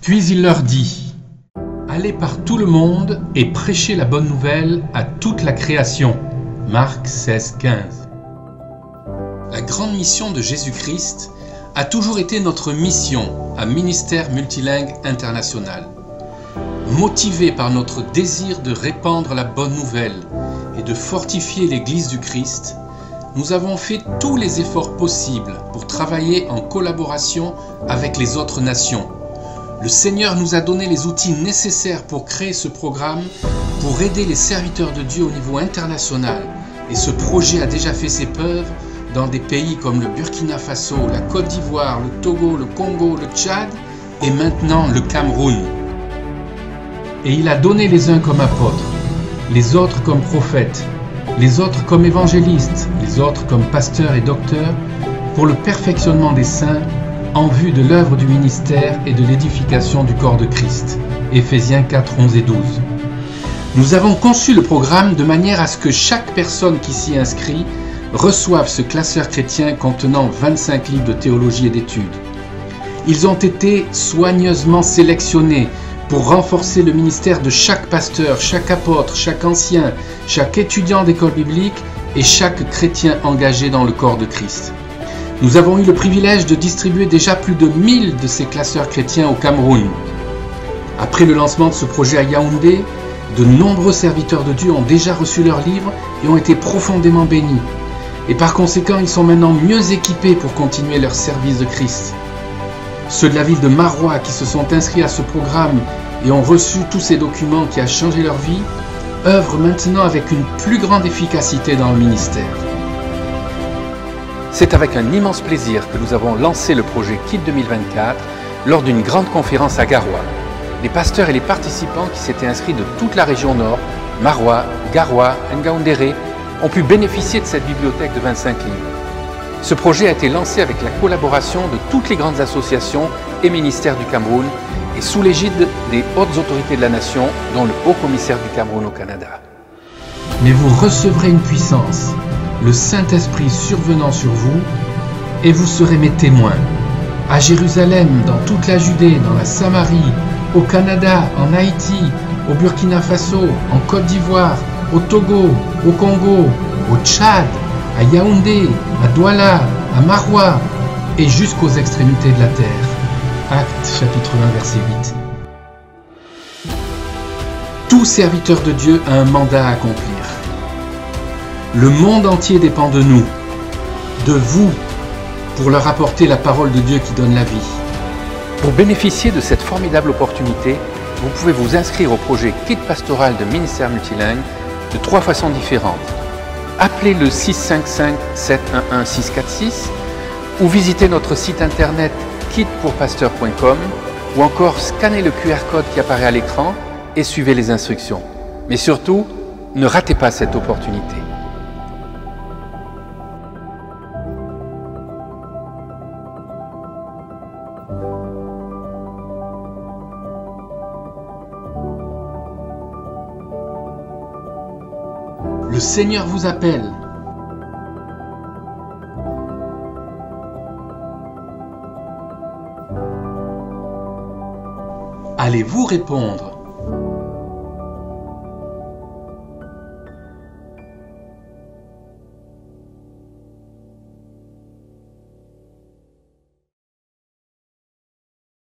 Puis il leur dit : Allez par tout le monde et prêchez la bonne nouvelle à toute la création. Marc 16, 15. La grande mission de Jésus-Christ a toujours été notre mission à Ministère Multilingue International. Motivés par notre désir de répandre la bonne nouvelle et de fortifier l'Église du Christ, nous avons fait tous les efforts possibles pour travailler en collaboration avec les autres nations. Le Seigneur nous a donné les outils nécessaires pour créer ce programme, pour aider les serviteurs de Dieu au niveau international. Et ce projet a déjà fait ses preuves dans des pays comme le Burkina Faso, la Côte d'Ivoire, le Togo, le Congo, le Tchad et maintenant le Cameroun. Et il a donné les uns comme apôtres, les autres comme prophètes, les autres comme évangélistes, les autres comme pasteurs et docteurs, pour le perfectionnement des saints, en vue de l'œuvre du ministère et de l'édification du corps de Christ. Éphésiens 4, 11 et 12. Nous avons conçu le programme de manière à ce que chaque personne qui s'y inscrit reçoive ce classeur chrétien contenant 25 livres de théologie et d'études. Ils ont été soigneusement sélectionnés pour renforcer le ministère de chaque pasteur, chaque apôtre, chaque ancien, chaque étudiant d'école biblique et chaque chrétien engagé dans le corps de Christ. Nous avons eu le privilège de distribuer déjà plus de 1000 de ces classeurs chrétiens au Cameroun. Après le lancement de ce projet à Yaoundé, de nombreux serviteurs de Dieu ont déjà reçu leurs livres et ont été profondément bénis. Et par conséquent, ils sont maintenant mieux équipés pour continuer leur service de Christ. Ceux de la ville de Maroua qui se sont inscrits à ce programme et ont reçu tous ces documents qui ont changé leur vie, œuvrent maintenant avec une plus grande efficacité dans le ministère. C'est avec un immense plaisir que nous avons lancé le projet KID 2024 lors d'une grande conférence à Garoua. Les pasteurs et les participants qui s'étaient inscrits de toute la région nord, Maroua, Garoua, Ngaoundéré, ont pu bénéficier de cette bibliothèque de 25 livres. Ce projet a été lancé avec la collaboration de toutes les grandes associations et ministères du Cameroun et sous l'égide des hautes autorités de la nation, dont le Haut-Commissaire du Cameroun au Canada. Mais vous recevrez une puissance, le Saint-Esprit survenant sur vous, et vous serez mes témoins. À Jérusalem, dans toute la Judée, dans la Samarie, au Canada, en Haïti, au Burkina Faso, en Côte d'Ivoire, au Togo, au Congo, au Tchad, à Yaoundé, à Douala, à Maroua et jusqu'aux extrémités de la terre. Actes chapitre 1 verset 8. Tout serviteur de Dieu a un mandat à accomplir. Le monde entier dépend de nous, de vous, pour leur apporter la parole de Dieu qui donne la vie. Pour bénéficier de cette formidable opportunité, vous pouvez vous inscrire au projet KID Pastoral de Ministère Multilingue de 3 façons différentes. Appelez le 655-711-646 ou visitez notre site internet kidpourpasteur.com ou encore scannez le QR code qui apparaît à l'écran et suivez les instructions. Mais surtout, ne ratez pas cette opportunité. Le Seigneur vous appelle. Allez-vous répondre